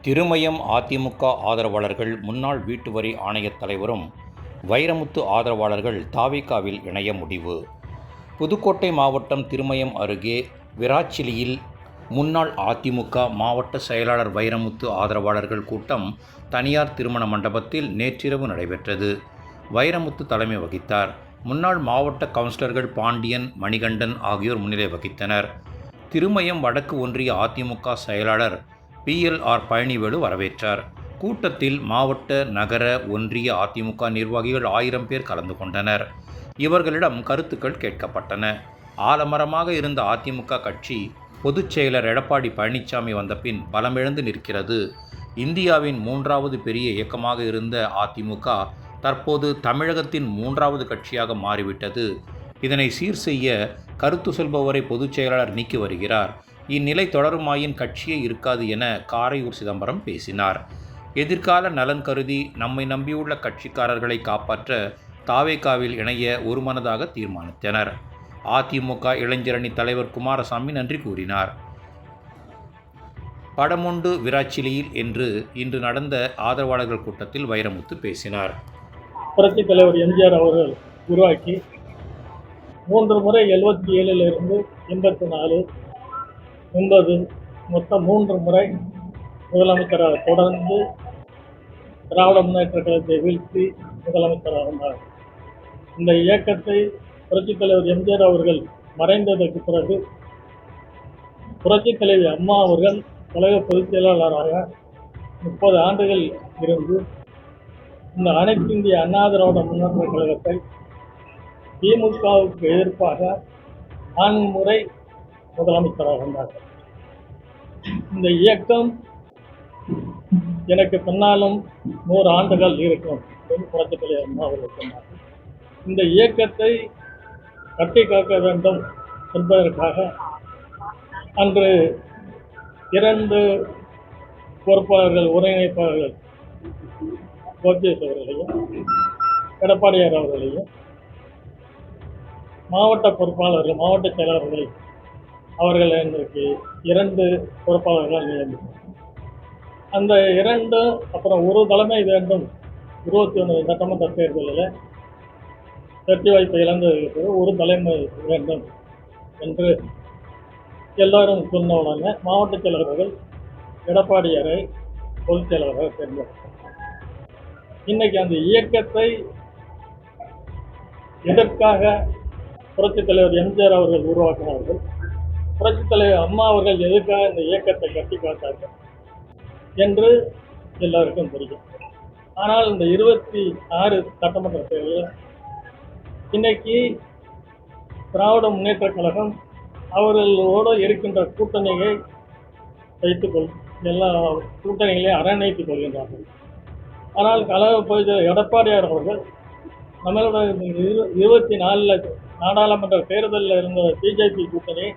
திருமயம் அதிமுக ஆதரவாளர்கள் முன்னாள் வீட்டு வரி ஆணையத் தலைவரும் வைரமுத்து ஆதரவாளர்கள் தாவேகாவில் இணைய முடிவு. புதுக்கோட்டை மாவட்டம் திருமயம் அருகே விராச்சிலியில் முன்னாள் அதிமுக மாவட்ட செயலாளர் வைரமுத்து ஆதரவாளர்கள் கூட்டம் தனியார் திருமண மண்டபத்தில் நேற்றிரவு நடைபெற்றது. வைரமுத்து தலைமை வகித்தார். முன்னாள் மாவட்ட கவுன்சிலர்கள் பாண்டியன், மணிகண்டன் ஆகியோர் முன்னிலை வகித்தனர். திருமயம் வடக்கு ஒன்றிய அதிமுக செயலாளர் PLR பழனிவேலு வரவேற்றார். கூட்டத்தில் மாவட்ட, நகர, ஒன்றிய அதிமுக நிர்வாகிகள் 1000 பேர் கலந்து கொண்டனர். இவர்களிடம் கருத்துக்கள் கேட்கப்பட்டன. ஆலமரமாக இருந்த அதிமுக கட்சி பொதுச் செயலர் எடப்பாடி பழனிசாமி வந்த பின் பலமிழந்து நிற்கிறது. இந்தியாவின் 3வது பெரிய இயக்கமாக இருந்த அதிமுக தற்போது தமிழகத்தின் 3வது கட்சியாக மாறிவிட்டது. இதனை சீர் செய்ய கருத்து சொல்பவரை பொதுச் செயலாளர் நீக்கி வருகிறார். இந்நிலை தொடருமாயின் கட்சியே இருக்காது என காரையூர் சிதம்பரம் பேசினார். எதிர்கால நலன் கருதி நம்மை நம்பியுள்ள கட்சிக்காரர்களை காப்பாற்ற தாவேகாவில் இணைய ஒருமனதாக தீர்மானித்தனர். அதிமுக இளைஞரணி தலைவர் குமாரசாமி நன்றி கூறினார். படமுண்டு விராச்சிலியில் இன்று நடந்த ஆதரவாளர்கள் கூட்டத்தில் வைரமுத்து பேசினார். புரட்சித் தலைவர் எம்ஜிஆர் அவர்கள் உருவாக்கி 3 முறை 77 84 80 மொத்தம் 3 முறை முதலமைச்சராக தொடர்ந்து திராவிட முன்னேற்ற கழகத்தை வீழ்த்தி முதலமைச்சராக இருந்தார். இந்த இயக்கத்தை புரட்சித் தலைவர் எம்ஜிஆர் அவர்கள் மறைந்ததற்கு பிறகு புரட்சித் தலைவி அம்மா அவர்கள் கழக பொதுச் செயலாளராக 30 ஆண்டுகள் இருந்து இந்த அனைத்து இந்திய அண்ணா திராவிட முன்னேற்ற கழகத்தை திமுகவுக்கு எதிர்ப்பாக 4 முறை முதலமைச்சராக இருந்தார்கள். இந்த இயக்கம் எனக்கு பின்னாலும் 100 ஆண்டுகள் இருக்கும் என்று புரட்சித் தலைவர் அம்மா அவர்கள் சொன்னார்கள். இந்த இயக்கத்தை கட்டி காக்க வேண்டும் என்பதற்காக அன்று 2 பொறுப்பாளர்கள், ஒருங்கிணைப்பாளர்கள் ஓபிஎஸ் அவர்களையும் எடப்பாடியார் அவர்களையும், மாவட்ட பொறுப்பாளர்கள், மாவட்ட செயலாளர்களை அவர்கள் இன்றைக்கு 2 பொறுப்பாளர்கள் நியமித்தார். அந்த 2 அப்புறம் ஒரு தலைமை வேண்டும். 21 சட்டமன்ற தேர்தலில் வெற்றி வாய்ப்பை இழந்ததற்கு ஒரு தலைமை வேண்டும் என்று எல்லாரும் சொன்ன உடனே மாவட்ட செயலாளர்கள் எடப்பாடியாரை பொதுச் செயலாளராக தேர்ந்தெடுத்தார். இன்னைக்கு அந்த இயக்கத்தை எதற்காக புரட்சித் தலைவர் எம்ஜிஆர் அவர்கள் உருவாக்கினார்கள், புரட்சித் தலைவர் அம்மா அவர்கள் எதற்காக இந்த இயக்கத்தை கட்டி காத்தார்கள் என்று எல்லாருக்கும் தெரியும். ஆனால் இந்த 26 சட்டமன்ற தேர்தலில் இன்னைக்கு திராவிட முன்னேற்ற கழகம் அவர்களோடு இருக்கின்ற கூட்டணியை எல்லா கூட்டணிகளையும் அரவணைத்துக் கொள்கின்றார்கள். ஆனால் கழக பொதுச் எடப்பாடியார் அவர்கள் நம்மளோட 24 நாடாளுமன்ற தேர்தலில் இருந்த பிஜேபி கூட்டணி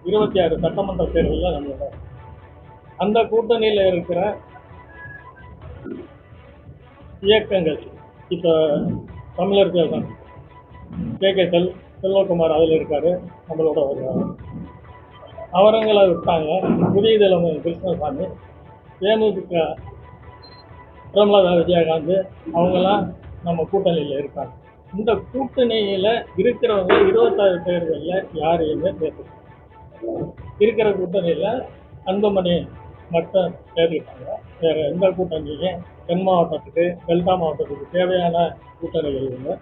26 சட்டமன்ற தேர்தலில் நம்மளோட அந்த கூட்டணியில் இருக்கிற இயக்கங்கள் இப்போ தமிழர் KK செல்வகுமார் அதில் இருக்காரு, நம்மளோட அவரங்களை விட்டாங்க. புதிய தலைமை கிருஷ்ணசாமி, தேமுதிக பிரமலதா விஜயகாந்த் அவங்கெல்லாம் நம்ம கூட்டணியில் இருக்காங்க. இந்த கூட்டணியில் இருக்கிறவங்க 26 தேர்தலில் யாரையுமே பேச இருக்கிற கூட்டணியில் அன்புமணி மட்டும் தேர்தலிட்டாங்க. வேறு எந்த கூட்டணியும் தென் மாவட்டத்துக்கு, டெல்டா மாவட்டத்துக்கு தேவையான கூட்டணிகள் இல்லை.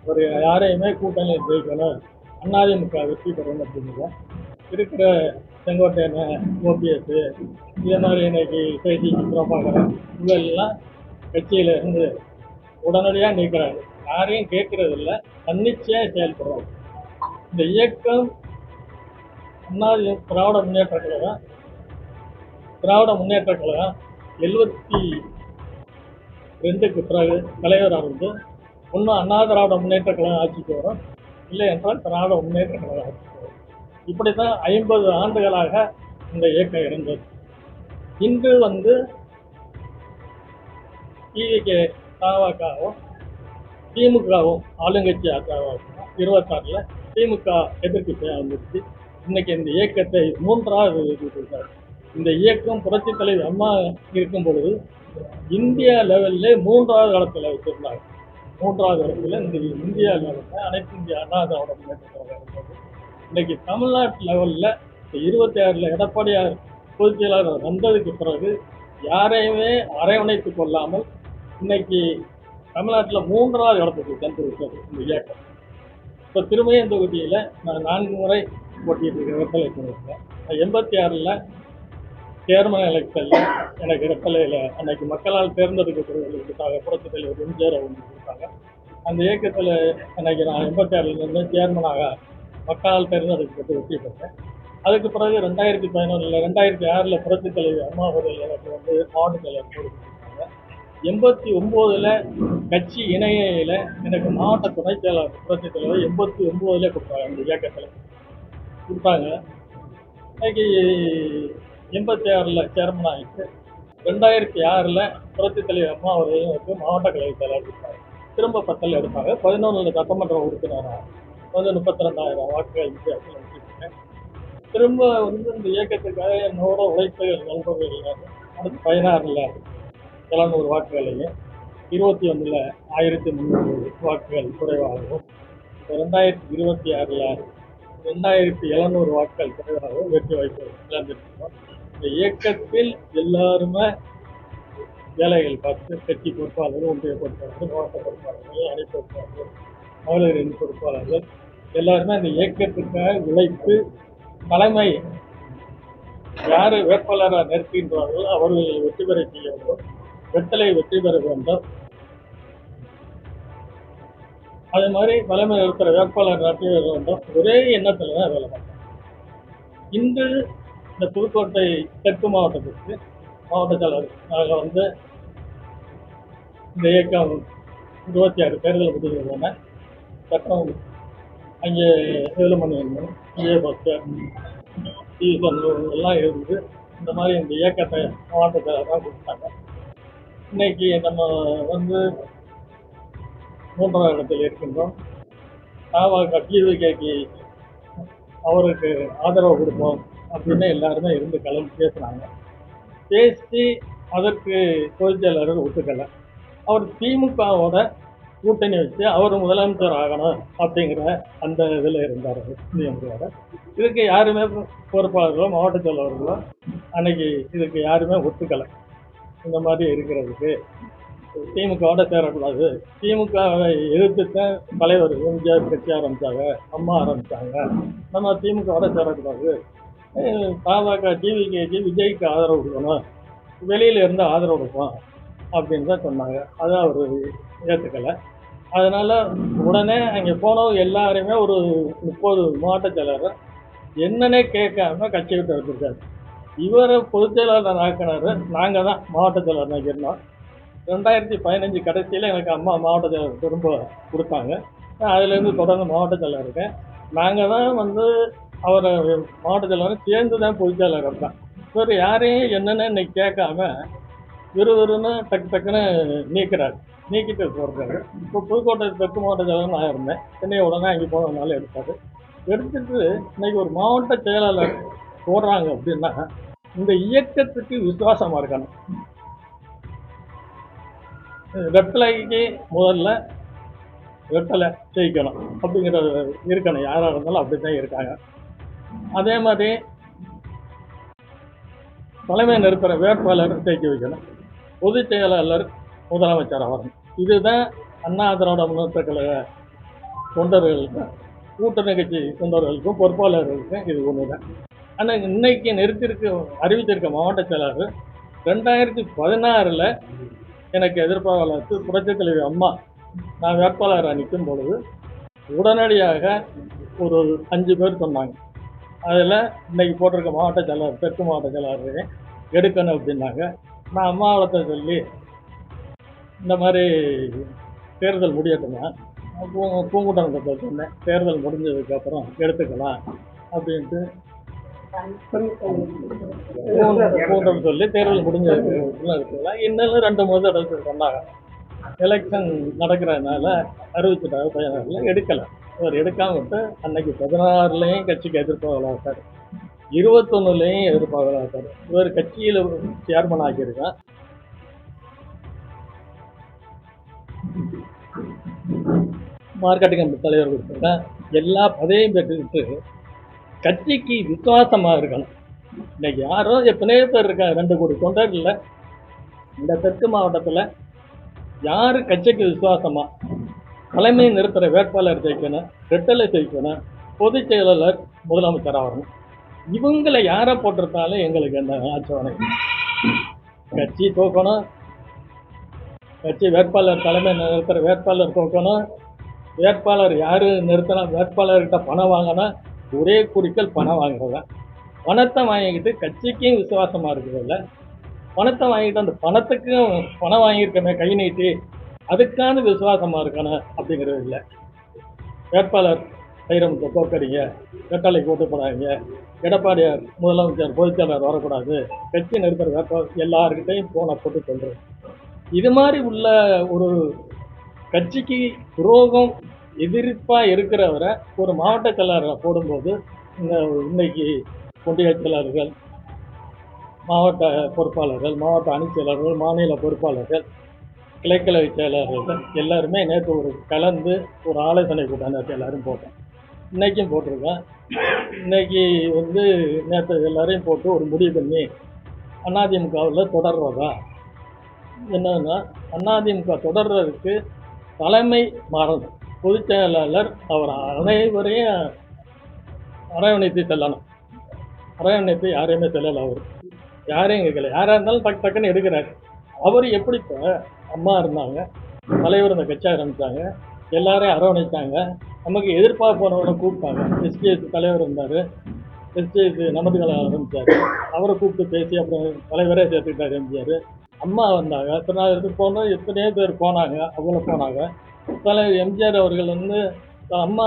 ஒரு யாரையுமே கூட்டணியில் ஜெயிக்கணும், அதிமுக வெற்றி பெறணும் அப்படிங்கிற இருக்கிற செங்கோட்டையன், ஓபிஎஸ், இதே மாதிரி இன்னைக்கு செய்தி பிரபாகரன் இவெல்லாம் கட்சியில் இருந்து உடனடியாக நீக்கிறாங்க. யாரையும் கேட்கறது இல்லை, தன்னிச்சையாக செயல்படுறாங்க. இந்த இயக்கம் திராவிட முன்னேற்ற கழகம் 72க்கு பிறகு தலைவராக இருந்து ஒன்றும் அண்ணா திராவிட முன்னேற்ற கழகம் ஆட்சிக்கு வரும், இல்லை என்றால் திராவிட முன்னேற்ற கழகம் ஆட்சிக்கு வரும். இப்படி தான் 50 ஆண்டுகளாக இந்த இயக்கம் இருந்தது. இன்று திமுகவும் ஆளுங்கட்சி 26 திமுக எதிர்க்கட்சியாக வந்துச்சு. இன்னைக்கு இந்த இயக்கத்தை 3வது இந்த இயக்கம் புரட்சி தலைவி அம்மா இருக்கும் பொழுது இந்தியா லெவல்ல 3வது இடத்துல வச்சிருந்தாங்க. 3வது இடத்துல இந்த இந்தியா லெவலில் அனைத்து இந்திய அண்ணா திராவிட முன்னேற்ற கழகம் இருந்தது. இன்னைக்கு தமிழ்நாட்டு லெவலில் 26 எடப்பாடியார் பொதுச் செயலாளர் வந்ததுக்கு பிறகு யாரையுமே அரவணைத்து கொள்ளாமல் இன்னைக்கு தமிழ்நாட்டில் 3வது இடத்துக்கு சென்று விட்டது இந்த இயக்கம். இப்போ திருமயம் தொகுதியில் நான் 4 முறை போட்டிட்டு இருக்கேன், ரெட்டலை பண்ணியிருக்கேன். 86 சேர்மன் எலெக்ஷனில் எனக்கு ரெட்டலையில் அன்னைக்கு மக்களால் தேர்ந்தெடுக்கப்படுவதற்கு கொடுத்தாங்க. புரட்சி தலைவர் எம்ஜிஆர் அவங்க கொடுத்தாங்க. அந்த இயக்கத்தில் அன்னைக்கு நான் 86 சேர்மனாக மக்களால் தேர்ந்தெடுக்கப்பட்டு வெற்றி பெற்றேன். அதுக்கு பிறகு 2011 2006 புரட்சி தலைவர் அம்மா அவர்கள் எனக்கு வந்து மாவட்ட தலைவர் கொடுத்தாங்க. 89 கட்சி இணையில எனக்கு மாவட்ட துணை செயலாளர் புரட்சி தலைவர் 89 கொடுத்தாங்க. அந்த இயக்கத்தில் கொடுத்தாங்க. இன்னைக்கு 86 சேர்மன் ஆகிட்டு 2006 புரட்சி தலைவர் அம்மா அவர்களுக்கு மாவட்ட கழக செயலாளர் கொடுத்தாங்க. திரும்ப 10 எடுத்தாங்க. 11 சட்டமன்ற உறுப்பினராக வந்து 32,000 வாக்குகள் வித்தியாசத்தில் வச்சுருக்கேன். திரும்ப வந்து இந்த இயக்கத்துக்காக என்னோட உழைப்பு நண்பர்கள் அடுத்து 16 700 வாக்குகளையும் 21 1300 வாக்குகள் குறைவாகவும் 2026 2700 வாக்குகள் குறைவாகவும் வெற்றி வாய்ப்பு இழந்திருக்கிறோம். இந்த இயக்கத்தில் எல்லாருமே வேலைகள் பார்த்து கட்சி பொறுப்பாளர்கள், ஒன்றிய பொறுப்பாளர்கள், மாவட்ட பொறுப்பாளர்கள், அணி பொறுப்பாளர்கள், மகளிரின் பொறுப்பாளர்கள் எல்லாருமே அந்த இயக்கத்துக்காக உழைத்து தலைமை யார் வேட்பாளராக நிற்கின்றார்களோ அவர்கள் வெற்றி பெற செய்ய வேண்டும். வெற்றலை வெற்றி பெற வேண்டும். அதே மாதிரி தலைமை இருக்கிற வேட்பாளர் வெற்றி பெற வேண்டும். ஒரே எண்ணத்தில் தான் வேலை பார்க்கணும். இன்று இந்த புதுக்கோட்டை தெற்கு மாவட்டத்திற்கு மாவட்ட செயலாளர் நாங்கள் வந்து இந்த இயக்கம் 26 தேர்தல் முடிவுகள சட்டம் அங்கே வேலுமணி விஜயபாஸ்கர் எல்லாம் இருந்து இந்த மாதிரி இந்த இயக்கத்தை மாவட்ட செயலாளர் தான் கொடுத்தாங்க. இன்னைக்கு நம்ம வந்து 3வது இடத்தில் இருக்கின்றோம். டிவிகேக்கு அவருக்கு ஆதரவு கொடுப்போம் அப்படின்னு எல்லாருமே இருந்து கலந்து பேசுனாங்க. பேசி அதற்கு பொதுச் செயலாளர் ஒத்துக்கலை. அவர் திமுகவோட கூட்டணி வச்சு அவர் முதலமைச்சர் ஆகணும் அப்படிங்கிற அந்த இதில் இருந்தார். இதுக்கு யாருமே பொறுப்பாளர்களோ மாவட்ட செயலாளர்களோ அன்னைக்கு இதுக்கு யாருமே ஒத்துக்கலை. இந்த மாதிரி இருக்கிறதுக்கு திமுகவோட சேரக்கூடாது. திமுகவை எதிர்த்துத்தான் தலைவர் எம்ஜிஆர் கட்சி ஆரம்பித்தாங்க, அம்மா ஆரம்பித்தாங்க. நம்ம திமுகவோட சேரக்கூடாது. பாமக டிவிகேக்கு விஜய்க்கு ஆதரவு கொடுக்கணும், வெளியில் இருந்து ஆதரவு கொடுப்போம் அப்படின்னு தான் சொன்னாங்க. அதை அவர் ஏற்றுக்கலை. அதனால் உடனே அங்கே போனவங்க எல்லாருமே ஒரு 30 மாவட்ட செயலாளர் என்னன்னே கேட்காம கட்சி விட்டு எடுத்துருக்காரு. இவரை பொதுச் செயலாளர் ஆக்கினார். நாங்கள் தான் மாவட்ட செயலாளர் ஆக்கியிருந்தோம். 2015 கடைசியில் எனக்கு அம்மா மாவட்ட செயலாளர் திரும்ப கொடுத்தாங்க. அதுலேருந்து தொடர்ந்து மாவட்ட செயலாளர் இருக்கேன். நாங்கள் தான் வந்து அவரை மாவட்ட செயலாளர் சேர்ந்து தான் பொதுச் செயலாளர் தான். இவர் யாரையும் என்னென்னு இன்னைக்கு கேட்காம விறுவிறுன்னு டக்குன்னு நீக்கிட்டு போகிறாரு. இப்போ புதுக்கோட்டை தெற்கு மாவட்ட செயலாளர் நான் இருந்தேன். சென்னை உடனே அங்கே போனதுனால எடுத்துட்டு இன்னைக்கு ஒரு மாவட்ட செயலாளர் போடுறாங்க அப்படின்னா இந்த இயக்கத்துக்கு விசுவாசமாக இருக்கணும். வெட்டலைக்கு முதல்ல வெட்டலை ஜெயிக்கணும் அப்படிங்கிறது இருக்கணும். யாராக இருந்தாலும் அப்படி தான் இருக்காங்க. அதே மாதிரி தலைமையில் இருக்கிற வேட்பாளர் ஜெயிக்க வைக்கணும். பொதுச் செயலாளர் முதலமைச்சர் ஆகணும். இதுதான் அண்ணா திராவிட முன்னேற்ற கழக தொண்டர்களுக்கும் கூட்டணி கட்சி தொண்டர்களுக்கும் பொறுப்பாளர்களுக்கும் இது ஒன்று தான். ஆனால் இன்னைக்கு அறிவித்திருக்க மாவட்ட செயலாளர் 2016 எனக்கு எதிர்ப்பாளருக்கு புரட்சி தலைவி அம்மா நான் வேட்பாளராக நிற்கும் பொழுது உடனடியாக ஒரு 5 பேர் சொன்னாங்க. அதில் இன்னைக்கு போட்டிருக்க மாவட்ட செயலாளர் தெற்கு மாவட்ட செயலாளரை எடுக்கணும் அப்படின்னாங்க. நான் அம்மாவளத்தை சொல்லி இந்த மாதிரி தேர்தல் முடியட்டுமா பூங்குட்டத்தை சொன்னேன். தேர்தல் முடிஞ்சதுக்கப்புறம் எடுத்துக்கலாம் அப்படின்ட்டு கூட்டம் சொல்லி தேர்தல் முடிஞ்சதுக்கு எடுத்துக்கலாம். இன்னும் 2-3 இடத்துல சொன்னாங்க. எலெக்ஷன் நடக்கிறதுனால அறிவிச்சுட்டாங்க. 16 எடுக்கலை. அவர் எடுக்காம விட்டு அன்னைக்கு 16 கட்சிக்கு எதிர்ப்பாளர் இருக்கார். 21லையும் எதிர்பார்க்கலாம் இருக்காரு. இவர் கட்சியில் சேர்மன் ஆக்கியிருக்கான். மார்க்கெட்டிங் கமிட்டி தலைவர் கொடுத்துருக்கேன். எல்லா பதவியும் பெற்றுக்கிட்டு கட்சிக்கு விசுவாசமாக இருக்கணும். இன்னைக்கு யாரோ எத்தனையோ பேர் இருக்காங்க, 2 கோடி தொண்டர் இல்லை இந்த தெற்கு மாவட்டத்தில். யார் கட்சிக்கு விசுவாசமா தலைமை நிறுத்துகிற வேட்பாளர் ஜெயிக்கணும், ரெட்டலை ஜெயிக்கணும், பொதுச் செயலாளர் முதலமைச்சராக வரணும். இவங்களை யாரை போட்டிருந்தாலும் எங்களுக்கு என்ன ஆட்சி வணக்கம். கட்சி தோக்கணும், கட்சி வேட்பாளர் தலைமை நிறுத்துகிற வேட்பாளர் தோக்கணும். வேட்பாளர் யார் நிறுத்தினா வேட்பாளர்கிட்ட பணம் வாங்கினா ஒரே குறிக்கல் பணம் வாங்குறதா. பணத்தை வாங்கிக்கிட்டு கட்சிக்கும் விசுவாசமாக இருக்கிறதில்ல, பணத்தை வாங்கிட்டு அந்த பணத்துக்கும் பணம் வாங்கியிருக்கமே கை நீட்டி அதுக்கான விசுவாசமாக இருக்கணும் அப்படிங்கிறது இல்லை. வேட்பாளர் வைரமுத்தை தோக்கடிங்க, ரெட்டலை போட்டு போடாதீங்க, எடப்பாடியார் முதலமைச்சர் பொதுச்செயலாளர் வரக்கூடாது, கட்சி நிறுத்துகிற வேட்பாளர் எல்லாருக்கிட்டையும் போனை போட்டு சொல்கிறது. இது மாதிரி உள்ள ஒரு கட்சிக்கு துரோகம் எதிர்ப்பாக இருக்கிறவரை ஒரு மாவட்ட செயலாளரை போடும்போது இன்னைக்கு ஒன்றிய செயலாளர்கள், மாவட்ட பொறுப்பாளர்கள், மாவட்ட அணிச் செயலாளர்கள், மாநில பொறுப்பாளர்கள், கிளைக்கழக செயலாளர்கள் எல்லாருமே நேற்று ஒரு கலந்து ஒரு ஆலோசனை கூட்டம் நேற்று எல்லாரும் போட்டோம். இன்றைக்கும் போட்டிருக்கேன். இன்னைக்கு நேற்று எல்லாரையும் போட்டு ஒரு முடிவு பண்ணி அதிமுகவில் தொடர்றதா என்னன்னா, அதிமுக தொடர்றதுக்கு தலைமை மாறணும். பொதுச் செயலாளர் அவர் அனைவரையும் அரவணைத்து செல்லணும். அரவணைத்து யாரையுமே செல்லலை. அவர் யாரையும் கேட்கல, யாராக இருந்தாலும் டக்குன்னு எடுக்கிறார். அவர் எப்படி இப்போ அம்மா இருந்தாங்க, தலைவர் இந்த கட்சி ஆரம்பித்தாங்க, எல்லாரையும் அரவணைத்தாங்க. நமக்கு எதிர்ப்பாக போனவரை கூப்பிட்டாங்க. எஸ்டிஎஸ் தலைவர் இருந்தார், எஸ்டிஎஸ் நமது கலை ஆரம்பித்தார், அவரை கூப்பிட்டு பேசி அப்புறம் தலைவரே சேர்த்துக்கிட்டார் எம்ஜிஆர். அம்மா வந்தாங்க, திருநாளருக்கு போனோம், எத்தனையோ பேர் போனாங்க, அவங்கள போனாங்க. தலைவர் எம்ஜிஆர் அவர்கள் அம்மா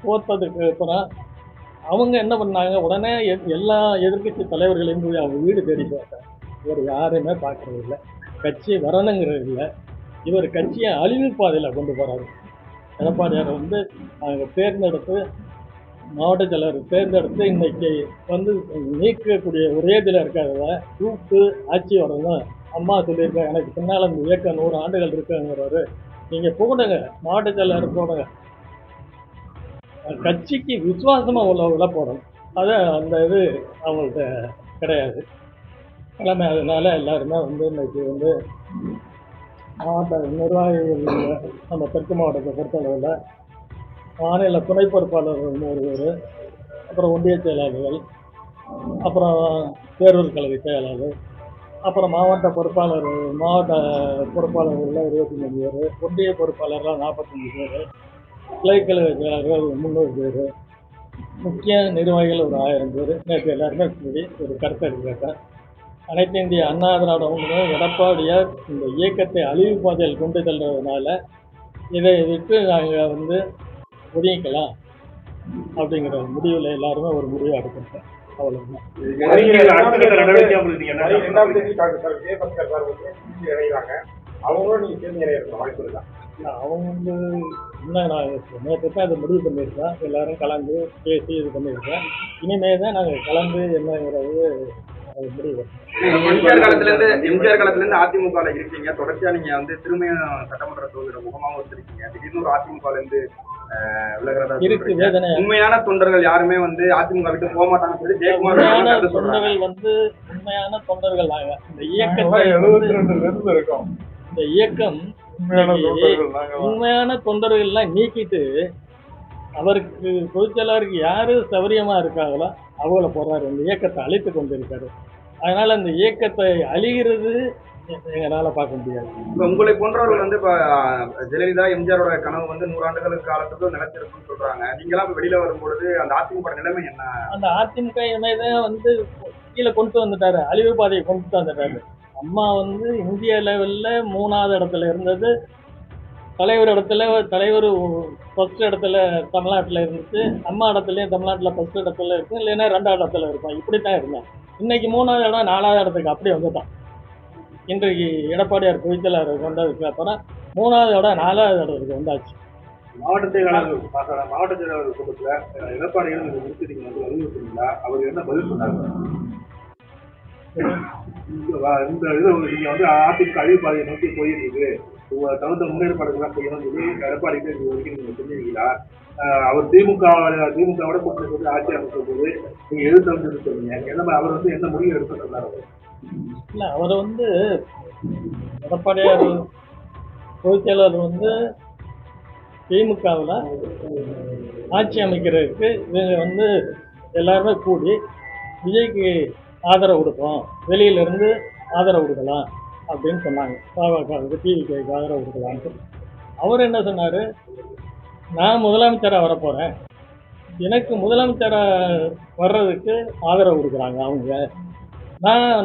தோற்றதுக்கு அப்புறம் அவங்க என்ன பண்ணாங்க, உடனே எல்லா எதிர்கட்சி தலைவர்களையும் போய் அவங்க வீடு தேடி பார்த்தாங்க. இவர் யாருமே பார்க்கறது இல்லை, கட்சி வரணுங்கிறது இல்லை. இவர் கட்சியை அழிவு பாதையில் கொண்டு போகிறாரு. எடப்பாடியார் நாங்கள் தேர்ந்தெடுத்து மாவட்ட செயலர் தேர்ந்தெடுத்து இன்னைக்கு நீக்கக்கூடிய ஒரே இதில் இருக்கிறத கூப்பிட்டு ஆட்சி வரணும். அம்மா சொல்லியிருக்காங்க, எனக்கு பின்னால் இந்த இயக்கம் 100 ஆண்டுகள் இருக்குங்கிறாரு. நீங்கள் போடுங்க, மாவட்ட செயலர் போடுங்க, கட்சிக்கு விசுவாசமாக உள்ளவங்கள போடணும். அது அந்த இது அவங்கள்ட்ட கிடையாது கிழமை. அதனால எல்லாருமே இன்னைக்கு மாவட்ட நிர்வாகிகள் நம்ம தெற்கு மாவட்டத்தை பொறுத்தளவில் மாநில துணை பொறுப்பாளர்கள் 100 பேர், அப்புறம் ஒன்றிய செயலாளர்கள், அப்புறம் பேரூர் கழக செயலாளர், அப்புறம் மாவட்ட பொறுப்பாளர்கள், மாவட்ட பொறுப்பாளர்கள் 23 பேர், ஒன்றிய பொறுப்பாளர்கள் 45 பேர், கிளைக்கழக செயலாளர்கள் 300 பேர், முக்கிய நிர்வாகிகள் ஒரு 1000 பேர். நேற்று எல்லாருமே கூடி ஒரு கருத்து கேட்டேன். அனைத்து இந்திய அண்ணா திராவிட முன்னேற்ற எடப்பாடியார் இந்த இயக்கத்தை அழிவு பாதையில் கொண்டு செல்றதுனால இதை விட்டு நாங்கள் ஒதுங்கிக்கலாம் அப்படிங்கிற முடிவில் எல்லாருமே ஒரு முடிவை எடுத்துருக்கோம். அவ்வளோதான். அவங்களும் நீங்க சேர்ந்து இணைய வாய்ப்பு இருக்கா? அவங்க இன்னும் நான் நேற்று தான் அதை முடிவு பண்ணியிருக்கேன். எல்லாரும் கலந்து பேசி இது பண்ணியிருக்கேன். இனிமே தான் நாங்கள் கலந்து என்னங்கிறது அது முடிவு. எம்ஜிஆர் காலத்துல இருந்து அதிமுகவில் இருக்கீங்க, தொடர்ச்சியா நீங்க திரும்பியும் சட்டமன்ற தொகுதியோட முகமாக வச்சிருக்கீங்க. திடீர்னு ஒரு அதிமுகல இருந்து விலகிறதா இருக்கு வேதனை. உண்மையான தொண்டர்கள் யாருமே அதிமுக விட்டு போக மாட்டாங்கன்னு சொல்லி ஜெயக்குமார் தொண்டர்கள் உண்மையான தொண்டர்கள் நாங்க. இந்த இயக்கத்தை இந்த இயக்கம் உண்மையான தொண்டர்கள்லாம் நீக்கிட்டு அவருக்கு பொதுச்செயலாளருக்கு யாரு சௌரியமா இருக்காங்களோ அவங்கள போறாரு. இந்த இயக்கத்தை அழித்து கொண்டிருக்காரு. அதனால அந்த இயக்கத்தை அழிகிறது எங்களால பார்க்க முடியாது. உங்களை போன்றவர்கள் இப்ப ஜெயலலிதா எம்ஜிஆரோட கனவு 100 ஆண்டுகளுக்கு காலத்துக்கு நிலைச்சிருக்குன்னு சொல்றாங்க. நீங்களாம் வெளியில வரும்பொழுது அந்த அதிமுக நிலைமை என்ன? அந்த அதிமுக இணையதான் கீழே கொண்டு வந்துட்டாரு, அழிவு பாதையை கொண்டு வந்துட்டாரு. அம்மா இந்திய லெவல்ல 3வது இடத்துல இருந்தது. தலைவர் ஃபர்ஸ்ட் இடத்துல தமிழ்நாட்டில் இருந்துச்சு. அம்மா இடத்துலையும் தமிழ்நாட்டில் ஃபர்ஸ்ட் இடத்துல இருக்கும், இல்லைன்னா 2வது இடத்துல இருக்கும். இப்படி தான் இருந்தேன். இன்னைக்கு 3வது இடம் 4வது இடத்துக்கு அப்படி வந்துட்டான். இன்றைக்கு எடப்பாடியார் பொதுச்செயலாளர் வந்ததுக்கு அப்புறம் 3வது இடம் 4வது இடத்துக்கு வந்தாச்சு. மாவட்ட செயலாளர் கூட்டத்துல எடப்பாடிகள் இதை குறித்து நீங்க வந்து வலியுறுத்துறீங்களா? அவர் என்ன பதில் சொன்னாங்க? இந்த இது நீங்க வந்து அதிமுக அழிவு பாதையை நோக்கி போயிருக்கீங்க, தகுந்த முன்னேற்பாடுகள்லாம் செய்யணும் சொல்லி எடப்பாடிக்கு இது வரைக்கும் நீங்க செஞ்சிருக்கீங்களா? அவர் திமுகவோட கூட்டணி போட்டு ஆட்சி அமைச்ச போது நீங்க எதிர்த்து சொன்னீங்க. அவர் வந்து எந்த முடிவு எடுத்து சொன்னார்? இல்லை, அவரை வந்து எடப்பாடியார் பொதுச் செயலாளர் வந்து திமுகவில் ஆட்சி அமைக்கிறதுக்கு இவங்க வந்து எல்லாருமே கூடி விஜய்க்கு ஆதரவு கொடுப்போம், வெளியிலேருந்து ஆதரவு கொடுக்கலாம் அப்படின்னு சொன்னாங்க. பாமகவுக்கு டிவிக்கு ஆதரவு கொடுக்கலான்ட்டு அவர் என்ன சொன்னார், நான் முதலமைச்சராக வரப்போகிறேன், எனக்கு முதலமைச்சராக வர்றதுக்கு ஆதரவு கொடுக்குறாங்க அவங்க,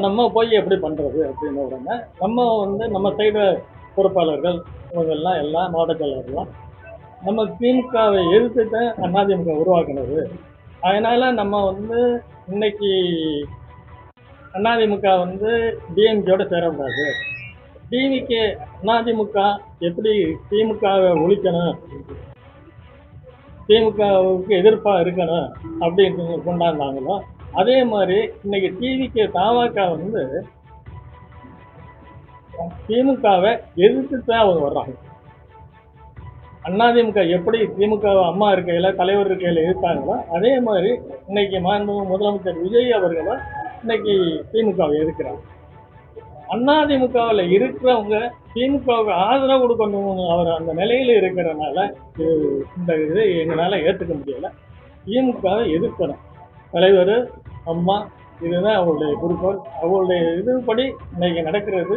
நம்ம போய் எப்படி பண்ணுறது அப்படின்ன உடனே நம்ம வந்து நம்ம சைடு பொறுப்பாளர்கள் இவங்கெல்லாம் எல்லாம் மாவட்ட செயலாளர்கள்லாம் நம்ம திமுகவை எதிர்த்துட்டு அதிமுக உருவாக்குனது, அதனால் நம்ம வந்து இன்னைக்கு அதிமுக வந்து டிஎம்கேயோட சேரக்கூடாது, டிவிக்கு அதிமுக எப்படி திமுகவை ஒழிக்கணும், திமுகவுக்கு எதிர்ப்பாக இருக்கணும் அப்படின்னு கொண்டாந்தாங்களோ அதே மாதிரி இன்னைக்கு டிவிக்கு தாவாக்க வந்து திமுகவை எதிர்த்து தான் அவங்க வர்றாங்க. அதிமுக எப்படி திமுக அம்மா இருக்கையில் தலைவர் இருக்கையில் இருக்காங்களோ அதே மாதிரி இன்னைக்கு முதலமைச்சர் விஜய் அவர்களும் இன்னைக்கு திமுகவை எதிர்க்கிறாங்க. அதிமுகவில் இருக்கிறவங்க திமுகவுக்கு ஆதரவு கொடுக்கணும் அவர் அந்த நிலையில் இருக்கிறனால இந்த இது எங்களால் ஏற்றுக்க முடியலை. திமுகவை எதிர்க்கணும், தலைவர் அம்மா, இதுதான் அவருடைய குறிக்கோள். அவருடைய இதுபடி இன்னைக்கு நடக்கிறது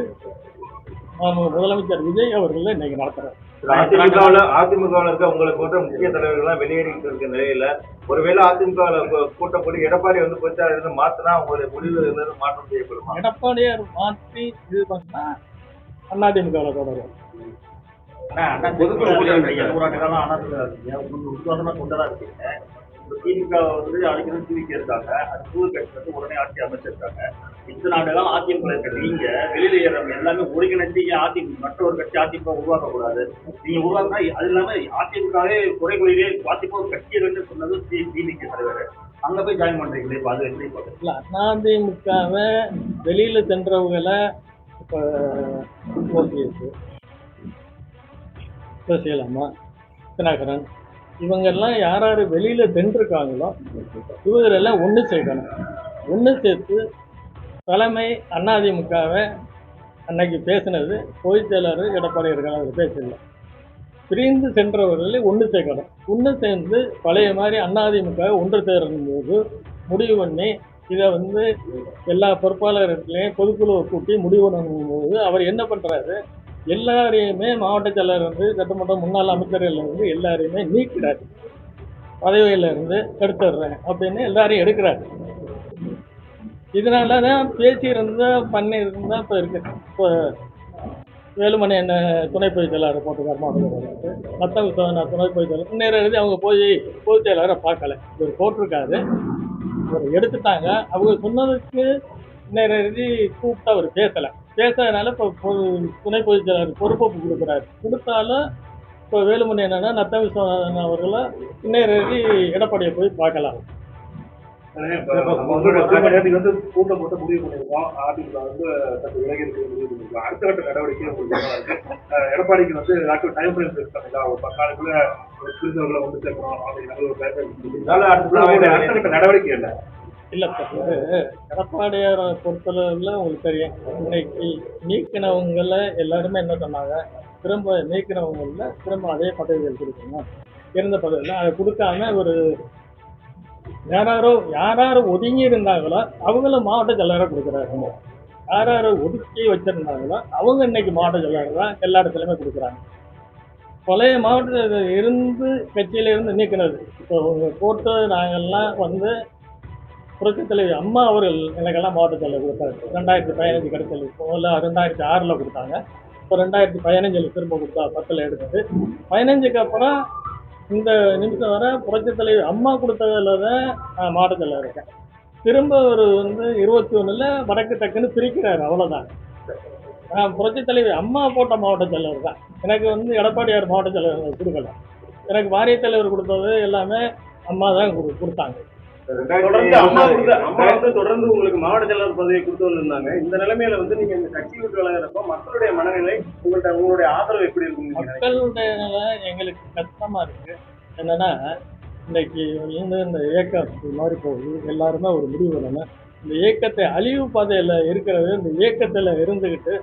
முதலமைச்சர் விஜய் அவர்கள் இன்னைக்கு நடத்துறாரு. அதிமுகவில் இருக்க உங்களுக்கு வந்து முக்கிய தலைவர்கள்லாம் வெளியேறிட்டு இருக்க நிலையில ஒருவேளை அதிமுக கூட்டம் போட்டு எடப்பாடி வந்து பொதுச்சாளர் மாத்தினா உங்களுடைய முடிவு மாற்றம் செய்யப்படுமா? எடப்பாடியார் மாற்றி இது பண்ணா அதிமுகவில் தொடரும். திமுக வந்து அடிக்கடி டிவிக்கு இருக்காங்க, அது புது கட்சி வந்து உடனே ஆட்சி அமைச்சிருக்காங்க. இத்தனை நாடுகளும் அதிமுக இருக்க நீங்க வெளியில ஏறவங்க எல்லாமே ஒருங்கிணைந்து அதிமுக மற்றொரு கட்சி அதிமுக உருவாக்கக்கூடாது, நீங்க உருவாக்கினா அது இல்லாம அதிமுகவே குறைகளிலே அதிமுக ஒரு கட்சி இருக்குன்னு சொன்னது டிவிக்கு தலைவர். அங்க போய் ஜாயின் பண்றீங்களே, அது எப்படி இல்ல அதிமுகவை வெளியில சென்றவங்களை இப்போ ஓபிஎஸ், சசிகலாமா, தினகரன் இவங்கெல்லாம் யார் யார் வெளியில் சென்றிருக்காங்களோ இவங்களெல்லாம் ஒன்று சேர்க்கணும். ஒன்று சேர்த்து தலைமை அதிமுகவை அன்னைக்கு பேசினது பொதுச் செயலாளர் எடப்பாடி இருக்காங்க பேசல, பிரிந்து சென்றவர்களை ஒன்று சேர்க்கணும். ஒன்று சேர்ந்து பழைய மாதிரி அதிமுக ஒன்று சேரும் போது முடிவு பண்ணி இதை வந்து எல்லா பொறுப்பாளர்களையும் பொதுக்குழுவை கூட்டி முடிவு பண்ணும் போது அவர் என்ன பண்ணுறாரு, எல்லாரையுமே மாவட்ட செயலர் வந்து சட்டமன்ற முன்னாள் அமைச்சர்கள் வந்து எல்லாரையுமே நீக்கிறார், பதவியில இருந்து எடுத்துடுறேன் அப்படின்னு எல்லாரையும் எடுக்கிறார். இதனால தான் பேசியிருந்தா பண்ணியிருந்தா இப்போ இருக்கு. இப்போ வேலுமணி என்ன துணை பொதுச் செயலாளர் போட்டுக்கார் மாவட்ட மற்ற நான் துணை பொதுச் செயலாளர் நேரம் எழுதி அவங்க போய் பொதுச் செயலாளரை பார்க்கல, இவர் போட்டிருக்காரு, இவர் எடுத்துட்டாங்க. அவங்க சொன்னதுக்கு நேரம் எழுதி கூப்பிட்டு அவர் பேசாதனால இப்போ துணை பொதுச் செயலாளர் பொறுப்பு கொடுக்குறாரு. கொடுத்தாலும் இப்போ வேலுமணி என்னன்னா நத்த விஸ்வநாதன் அவர்களை இன்னைக்கு எடப்பாடியை போய் பார்க்கலாம். வந்து கூட்டம் போட்டு முடிவு பண்ணிருக்கோம், அதிமுக வந்து சற்று விலகி இருக்க முடிவு பண்ணிருக்கோம். அடுத்த கட்ட நடவடிக்கை எடப்பாடிக்கு வந்து டைம் ஃப்ரேம் இருக்காங்களா, ஒரு 10 நாளுக்குள்ள புரிந்தவர்களை வந்து சேர்க்கணும் அப்படிங்கிற அடுத்த கட்ட நடவடிக்கை இல்லை. இல்லை எடப்பாடியார் பொறுத்தளவில் உங்களுக்கு தெரியும், இன்னைக்கு நீக்கினவங்கள எல்லாருமே என்ன சொன்னாங்க, திரும்ப நீக்கினவங்கள திரும்ப அதே பதவிகள் கொடுக்கணும், இருந்த பதவியில் அதை கொடுக்காம ஒரு யாராரு ஒதுங்கி இருந்தாங்களோ அவங்களும் மாவட்ட செயலராக கொடுக்குறாங்க, யாராரு ஒதுக்கி வச்சிருந்தாங்களோ அவங்க இன்னைக்கு மாவட்ட செயலர் தான் எல்லா இடத்துலையுமே கொடுக்குறாங்க. பழைய மாவட்டத்தில் இருந்து கட்சியிலிருந்து நீக்கினது இப்போ போட்டு நாங்கள்லாம் வந்து புரட்சித் தலைவி அம்மா அவர்கள் எனக்கெல்லாம் மாவட்ட செயலர் கொடுத்தாரு. 2015 கிடைச்சது, முதல்ல 2006 கொடுத்தாங்க, இப்போ 2015 திரும்ப கொடுத்தா 10 எடுத்துட்டு 15க்கு அப்புறம் இந்த நிமிஷம் வர புரட்சித் தலைவி அம்மா கொடுத்ததில் தான் நான் மாவட்ட செயலர் இருக்கேன். திரும்ப ஒரு வந்து 21 வடக்கு டக்குன்னு பிரிக்கிறாரு, அவ்வளோதான். நான் புரட்சித் தலைவி அம்மா போட்ட மாவட்ட செயலர் தான், எனக்கு வந்து எடப்பாடியார் மாவட்ட செயலர் கொடுக்கல. எனக்கு வாரிய தலைவர் கொடுத்தது எல்லாமே அம்மா தான் கொடுத்தாங்க. தொடர்ந்து அம்மா வந்து தொடர்ந்து உங்களுக்கு மாவட்ட செயலாளர் பதவியை கொடுத்து இருந்தாங்க. இந்த நிலைமையில வந்து நீங்க இந்த கட்சி விட்டு விலகிறப்போ மக்களுடைய மனநிலை உங்களுடைய ஆதரவு எப்படி இருக்கும்? மக்களுடைய நிலை எங்களுக்கு கஷ்டமா இருக்கு. என்னன்னா இன்னைக்கு இந்த இயக்கம் மாதிரி போகுது, எல்லாருமே ஒரு முடிவு பண்ணணும். இந்த இயக்கத்தை அழிவு பாதையில் இருக்கிறது, இந்த இயக்கத்தில் இருந்துக்கிட்டு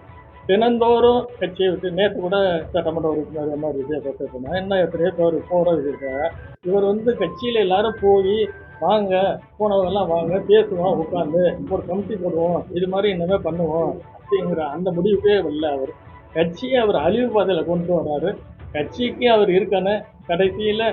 தினந்தோறும் கட்சியை விட்டு நேற்று கூட சட்டமன்ற உறுப்பினர் மாதிரி விஜயபாஸ்கர் என்ன எத்தனையோ பேர் போகிறது இருக்காங்க. இவர் வந்து கட்சியில் எல்லாரும் போய் வாங்க, போனவங்கெல்லாம் வாங்க, பேசுவோம், உட்காந்து ஒரு கமிட்டி போடுவோம், இது மாதிரி இன்னமே பண்ணுவோம் அப்படிங்கிற அந்த முடிவுக்கே வரல. அவர் கட்சியை அவர் அழிவு பாதையில் கொண்டு வர்றாரு. கட்சிக்கு அவர் இருக்கணும். கடைசியில்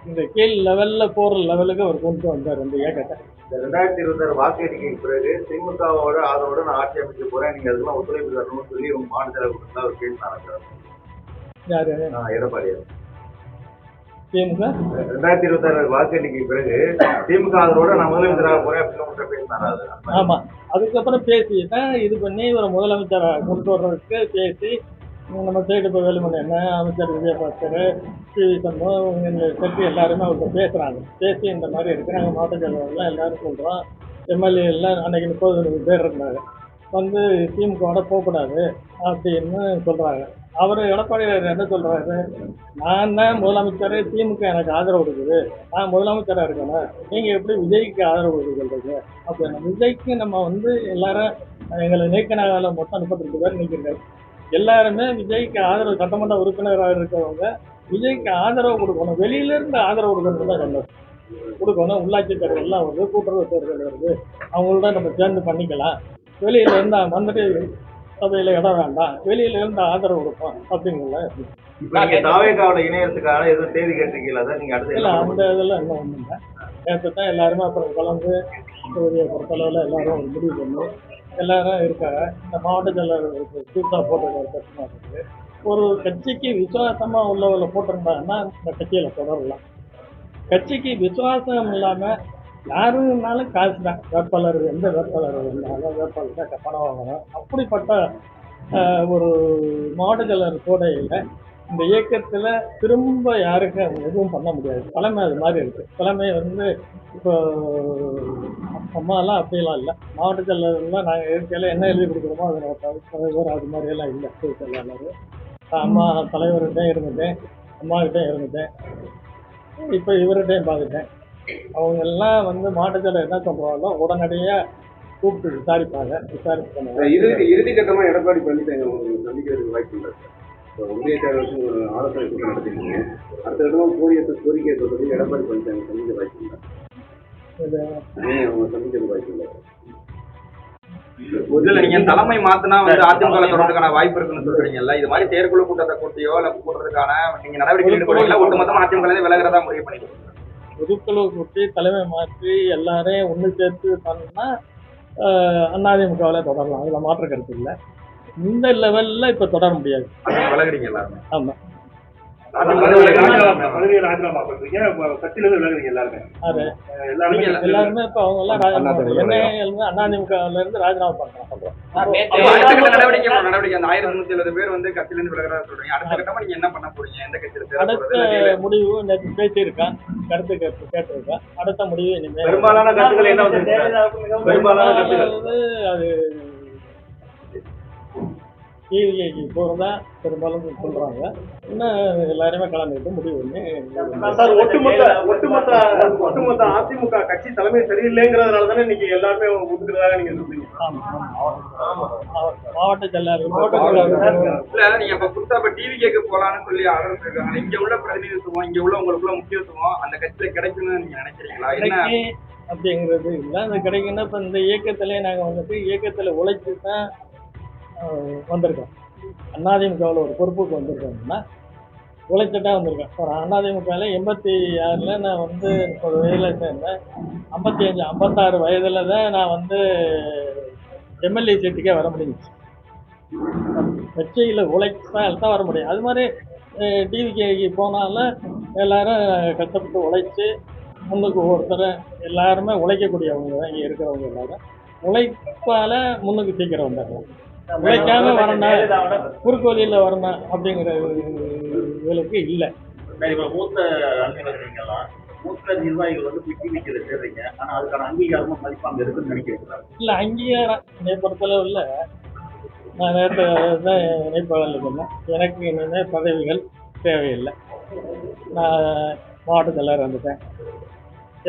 இந்த கீழ் லெவலில் போகிற லெவலுக்கு அவர் கொண்டு வந்தார் இந்த இயக்கத்தை. 2026 வாக்கு எண்ணிக்கைக்கு பிறகு திமுகவோட ஆதரவோட நான் ஆட்சி அமைக்க போறேன், நீங்க அதெல்லாம் ஒத்துழைப்பு தரணும்னு சொல்லி உங்க மாநில தலைவர் ஒரு கேள்வி நடக்கிறார். யாரு? எடப்பாடியார். திமுக 2026 வாக்கு எண்ணிக்கைக்கு பிறகு திமுக ஆதரவோட நான் முதலமைச்சராக போறேன் அப்படின்னு பேசினாரு. ஆமாம், அதுக்கப்புறம் பேசி தான் இது பண்ணி ஒரு முதலமைச்சராக கொண்டு வர்றதுக்கு பேசி நம்ம சைடு இப்போ வேலுமணி என்ன அமைச்சர் விஜயபாஸ்கர், டி.வி. சண்முகம், இந்த செட்டு எல்லாருமே அவர்கிட்ட பேசுகிறாங்க. பேசி இந்த மாதிரி இருக்குது, நாங்கள் மாவட்ட செயலாளர்லாம் எல்லோரும் சொல்கிறோம், எம்எல்ஏ எல்லாம் அன்றைக்கி 30 பேர் இருந்தாங்க, வந்து திமுகவோட போகக்கூடாது அப்படின்னு சொல்கிறாங்க. அவர் எடப்பாடியார் என்ன சொல்கிறாரு, நான் தான் முதலமைச்சர், திமுக எனக்கு ஆதரவு கொடுக்குது, நான் முதலமைச்சராக இருக்கணும், நீங்கள் எப்படி விஜய்க்கு ஆதரவு கொடுக்குறீங்க அப்படின்னு. விஜய்க்கு நம்ம வந்து எல்லாரும் எங்களை நீக்கினால மொத்தம் 32 பேர் நீக்கிருக்காரு. எல்லாருமே விஜய்க்கு ஆதரவு, சட்டமன்ற உறுப்பினராக இருக்கிறவங்க விஜய்க்கு ஆதரவு கொடுக்கணும், வெளியிலேருந்து ஆதரவு கொடுக்கணும் தான் சொன்னார். கொடுக்கணும். உள்ளாட்சி தேர்தல்லாம் வருது, கூட்டுறவு தேர்தல் வருது, அவங்களோட நம்ம சேர்ந்து பண்ணிக்கலாம், வெளியில இருந்து வந்துட்டு சபையில் இடம் வேண்டாம், வெளியில இருந்து ஆதரவு கொடுப்போம் அப்படிங்களா. நீங்க தாவேகாவோட இணையத்துக்கான எதுவும் தேதி கேட்டிருக்கீங்களா? தான் நீங்க அடுத்த இல்லை, அந்த இதெல்லாம் இன்னும் ஒன்றும் இல்லை. நேற்று தான் எல்லாருமே அப்புறம் கலந்து தொகுதியை பொறுத்தளவில் எல்லாரும் ஒரு முடிவு பண்ணி எல்லாரும் இருக்காங்க. இந்த மாவட்ட செயலாளர் சூப்பராக போட்டிருக்காரு. கஷ்டமாக இருக்குது. ஒரு கட்சிக்கு விசுவாசமாக உள்ளவர்களை போட்டிருந்தாங்கன்னா இந்த கட்சியில் தொடரலாம். கட்சிக்கு விசுவாசம் இல்லாமல் யாருனாலும் காசு தான், வேட்பாளர் எந்த வேட்பாளர் இருந்தாலும் வேட்பாளர் தான் பணம் வாங்கணும். அப்படிப்பட்ட ஒரு மாவட்ட செயலாளர் கோடையில் இந்த இயக்கத்தில் திரும்ப யாருக்கும் எதுவும் பண்ண முடியாது. தலைமை அது மாதிரி இருக்குது. தலைமை வந்து இப்போ அம்மாலாம் அப்படிலாம் இல்லை. மாவட்ட செயலாளர்லாம் நாங்கள் இருக்கையில் என்ன எழுதி கொடுக்குறோமோ அதை தலைவர் அது மாதிரியெல்லாம் இல்லை. செயலாளர் அம்மா தலைவர்கிட்டையும் இருந்துட்டேன், அம்மாக்கிட்டையும் இருந்துட்டேன், இப்போ இவர்கிட்டையும் பார்த்துட்டேன். அவங்கெல்லாம் வந்து மாவட்ட செயலர் என்ன சொல்கிறாங்களோ உடனடியாக கூப்பிட்டு விசாரிப்பாங்க. விசாரிப்பாங்க. இறுதி கட்டமாக எடப்பாடி பழனிசாமி சந்திக்கிறதுக்கு வாய்ப்பு இல்லை. ஒன்றிய செயலாளர் ஒரு ஆலோசனை கூட்டம் நடத்திருக்கீங்க. அடுத்த இடமா கோரிக்கை சொல்றது எடப்பாடி பழனிசாமி சந்திக்க வாய்ப்பு இல்லை. அவங்க சந்திக்கிறது வாய்ப்பு இல்லை. நீங்க தலைமை மாத்தினா வந்து அதிமுக தொடர்றதுக்கான வாய்ப்பு இருக்குன்னு சொல்றீங்கல்ல, இது மாதிரி செயற்குழு கூட்டத்தை கூட்டியோ இல்ல கூட்டுறதுக்கான நீங்க நடவடிக்கை ஈடுபடுறீங்களா? ஒட்டுமொத்தமா அதிமுக விலகிறதா முடிவு பண்ணிருக்கீங்க? பொதுக்குழு கூட்டி தலைமை மாற்றி எல்லாரையும் ஒன்று சேர்த்து பண்ணா அதிமுகவில் தொடரலாம், அதில் மாற்ற கருத்து இல்லை. இந்த லெவல்ல இப்ப தொடர முடியாது. விலகுறீங்க எல்லாருமே. ஆமா, ராஜினாமா பண்றீங்க, கட்சியில விலகுறீங்க எல்லாருமே. எல்லாருமே இப்ப அவங்க எல்லாம் அதிமுகல இருந்து ராஜினாமா பண்றாங்க. நடவடிக்கை 1370 பேர் வந்து கட்சியில இருந்து விலகிறதா சொல்றீங்க. அடுத்த கட்டமா நீங்க என்ன பண்ண போறீங்க? எந்த கட்சியில? அடுத்த முடிவு நேற்று பேசியிருக்கான், கருத்து கேட்டிருக்கான். அடுத்த முடிவு இனிமேல் பெரும்பாலான கருத்துக்கள் என்ன வந்து பெரும்பாலான கருத்துக்கள் அது டிவிக்கு போகிறதா பெரும்பாலும் சொல்கிறாங்க. இன்னும் எல்லாருமே கலந்துக்கிட்டு முடிவு பண்ணி ஒட்டுமொத்த அதிமுக கட்சி தலைமை சரியில்லைங்கிறதுனால தானே இன்னைக்கு எல்லாருமே ஒதுக்குறதாக நீங்க சொல்றீங்க. மாவட்ட செயலாளர் நீங்க இப்ப புதுசா இப்ப டிவிக்கு போலான்னு சொல்லி ஆர்டர் இருக்காங்க. இங்க உள்ள பிரதிநிதித்துவம், இங்க உள்ள உங்களுக்குள்ள முக்கியத்துவம் அந்த கட்சியில கிடைக்கும்னு நீங்க நினைக்கிறீங்களா? என்ன அப்படிங்கிறது இல்லை. அது கிடைக்குன்னா இப்போ இந்த இயக்கத்திலே நாங்கள் வந்துட்டு இயக்கத்தில் உழைச்சி தான் வந்திருக்கோம். அதிமுகவில் ஒரு பொறுப்புக்கு வந்திருக்கோம்னா உழைச்சிட்டா வந்திருக்கேன். ஒரு அதிமுகவில் 86 நான் வந்து 30 வயதில் சேர்ந்தேன். 55 56 வயதில் தான் நான் வந்து எம்எல்ஏ சீட்டுக்கே வர முடிஞ்சிச்சு. கட்சியில் உழைச்சால் தான் வர முடியும். அது மாதிரி டிவிக்கு போனாலும் எல்லாரும் கஷ்டப்பட்டு உழைச்சி முன்னுக்கு ஒவ்வொருத்தர் எல்லாருமே உழைக்கக்கூடியவங்க தான் இங்கே இருக்கிறவங்க. எல்லாரும் உழைப்பால் முன்னுக்கு சீக்கிரம் வந்தாங்க. உழைக்காம வரணும், குறுக்கு வழியில் வரணும் அப்படிங்கிற இவளுக்கு இல்லை. இப்போ மூத்த அலுவலர்கள்லாம் மூத்த நிர்வாகிகள் வந்து போய் டிவிக்கு சேர்றீங்க, ஆனா அதுக்கான அங்கீகாரமும் மதிப்பாங்க இருக்குன்னு நினைக்கிறீங்களா? இல்லை, அங்கீகாரம் என்னை பொறுத்தளவு இல்லை. நான் நேற்று தான் இணைப்பாளர் சொன்னேன், எனக்கு இனிமேல் பதவிகள் தேவையில்லை. நான் மாவட்ட தலைவராக இருந்துட்டேன்,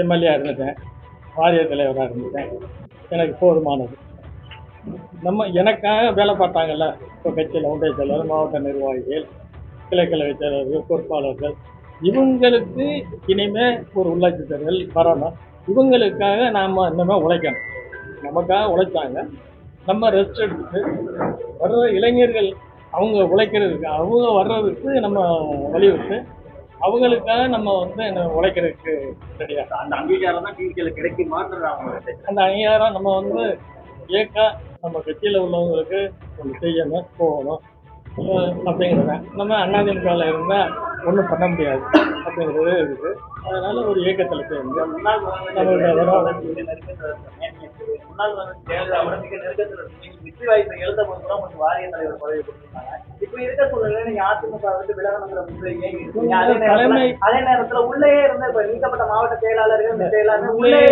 எம்எல்ஏ இருந்துட்டேன், வாரிய தலைவராக இருந்துட்டேன். எனக்கு போதுமானது. எனக்காக வேலை பார்த்தாங்கல்ல, இப்போ கட்சியில் ஒன்றிய செயலர், மாவட்ட நிர்வாகிகள், கிளைக்கழக செயலர்கள், பொறுப்பாளர்கள், இவங்களுக்கு இனிமேல் ஒரு உள்ளாட்சி தேர்தல் வரணும். இவங்களுக்காக நாம் இன்னுமே உழைக்கணும். நமக்காக உழைச்சாங்க, நம்ம ரெஸ்ட் எடுத்துட்டு வர்ற இளைஞர்கள் அவங்க உழைக்கிறதுக்கு, அவங்க வர்றதுக்கு நம்ம வலியுறுத்து, அவங்களுக்காக நம்ம வந்து உழைக்கிறதுக்கு ரெடியாக. அந்த அங்கீகாரம் தான் டிவிக்கில் கிடைக்குமான்னு அந்த அங்கீகாரம் நம்ம வந்து ஏக்கா நம்ம கட்சியில் உள்ளவங்களுக்கு ஒன்று செய்யணும், போகணும் அப்படிங்கிறத. நம்ம அதிமுகவில் இருந்தால் ஒன்றும் பண்ண முடியாது அப்படிங்கிறது இருக்குது. அதனால ஒரு இயக்கத்தில் சேர்ந்து முன்னாள் வெற்றி வாய்ப்பை எழுத போது கூட உங்களுக்கு வாரிய தலைவர் பதவி கொடுத்துருக்காங்க. இப்ப இருக்க சூழ்நிலை நீங்க அதிமுக வந்து விலகணுங்கிற அதே நேரத்துல உள்ளே இருந்த இப்ப நீக்கப்பட்ட மாவட்ட செயலாளர்கள் எல்லாருமே உள்ளே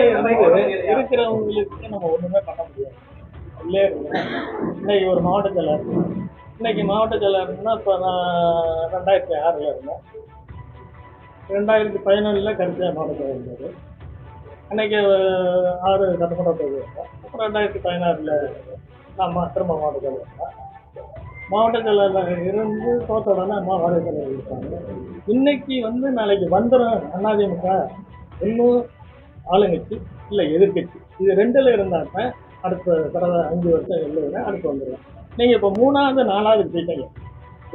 இருக்கிறவங்களுக்கு நம்ம ஒண்ணுமே பண்ண முடியாது. உள்ளே இருந்தேன். இன்னைக்கு ஒரு மாவட்ட செயலாளர், இன்னைக்கு மாவட்ட செயலாளர்னா இப்போ நான் 2006 இருந்தேன். 2011 கடைசியாக மாவட்ட செயலர் இருந்தார். அன்னைக்கு 6 சட்டமன்ற தொகுதி இருந்தேன். அப்புறம் 2016 நான் திரும்ப மாவட்ட செயலர் இருந்தேன். மாவட்ட செயலரில் இருந்து தோற்ற உடனே அம்மா வாரிய செயலர் இருக்காங்க. இன்னைக்கு வந்து நாளைக்கு வந்துடும் அதிமுக, இன்னும் ஆளுங்கட்சி இல்லை எதிர்கட்சி, இது ரெண்டில் இருந்தால் தான் அடுத்த கடந்த 5 வருஷம் எழுதுவேன், அடுத்து வந்துடுவேன். நீங்கள் இப்போ 3வது 4வது விட்டுட்டீங்க,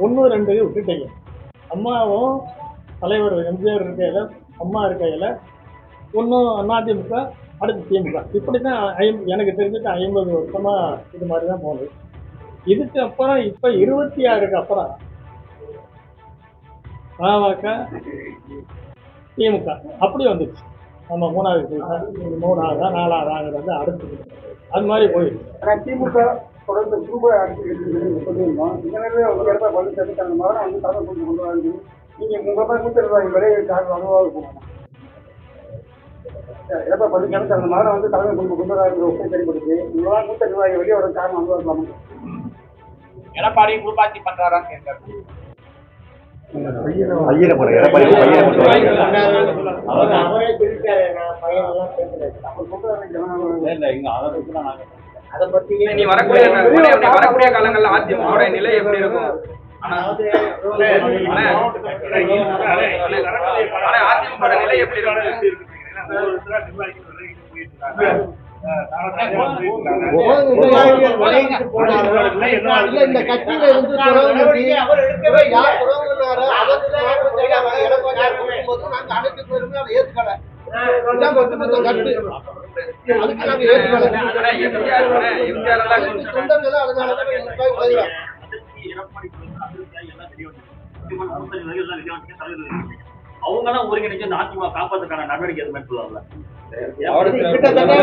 1 2 விட்டுட்டீங்க. அம்மாவும் தலைவர் எம்ஜிஆர் இருக்கையில், அம்மா இருக்கையில், ஒன்றும் அதிமுக, அடுத்து திமுக. இப்படி தான் எனக்கு தெரிஞ்சுட்டு 50 வருஷமாக இது மாதிரி தான் போகுது. இதுக்கு அப்புறம் இப்போ 26க்கு அப்புறம் பாமக, திமுக அப்படி வந்துச்சு. நம்ம 3வது 3வது 4வது அடுத்து அது மாதிரி போயிடுச்சு. திமுக தொடர்ந்து குடும்ப ஆட்சி சொல்லியிருந்தோம். இந்த நேரத்தில் வந்து எடப்பாடி பழனிசாமி அந்த மாதிரி வந்து தலைமை கொண்டு வராது. நீங்கள் உங்கள் மாதிரி மூத்த நிர்வாகி விலையை அனுபவம் போகணும். எடப்பாடி பழனிசாமி அந்த மாதிரி வந்து தலைமை கொண்டு வராது ஒப்பை தெரிவிப்படுது. உங்களால் மூத்த நிர்வாகி வெளியே வர காரணம் அனுபவம். எடப்பாடி உருவாக்கி பண்றாரான்னு கேட்கறது அதை பத்தி நீ வரக்கூடிய காலங்கள்ல அதிமுக நிலை எப்படி இருக்கும்? அதிமுக நிலை எப்படி இருக்கும்? இந்த கட்சியில இருந்து அனைத்து பேருமே அதை ஏற்கல. அவங்களாம் ஒருங்கிணைச்சு அதிமுக காப்பாற்றுக்கான நடவடிக்கை எதுவுமே சொல்லல. கிட்டத்தட்ட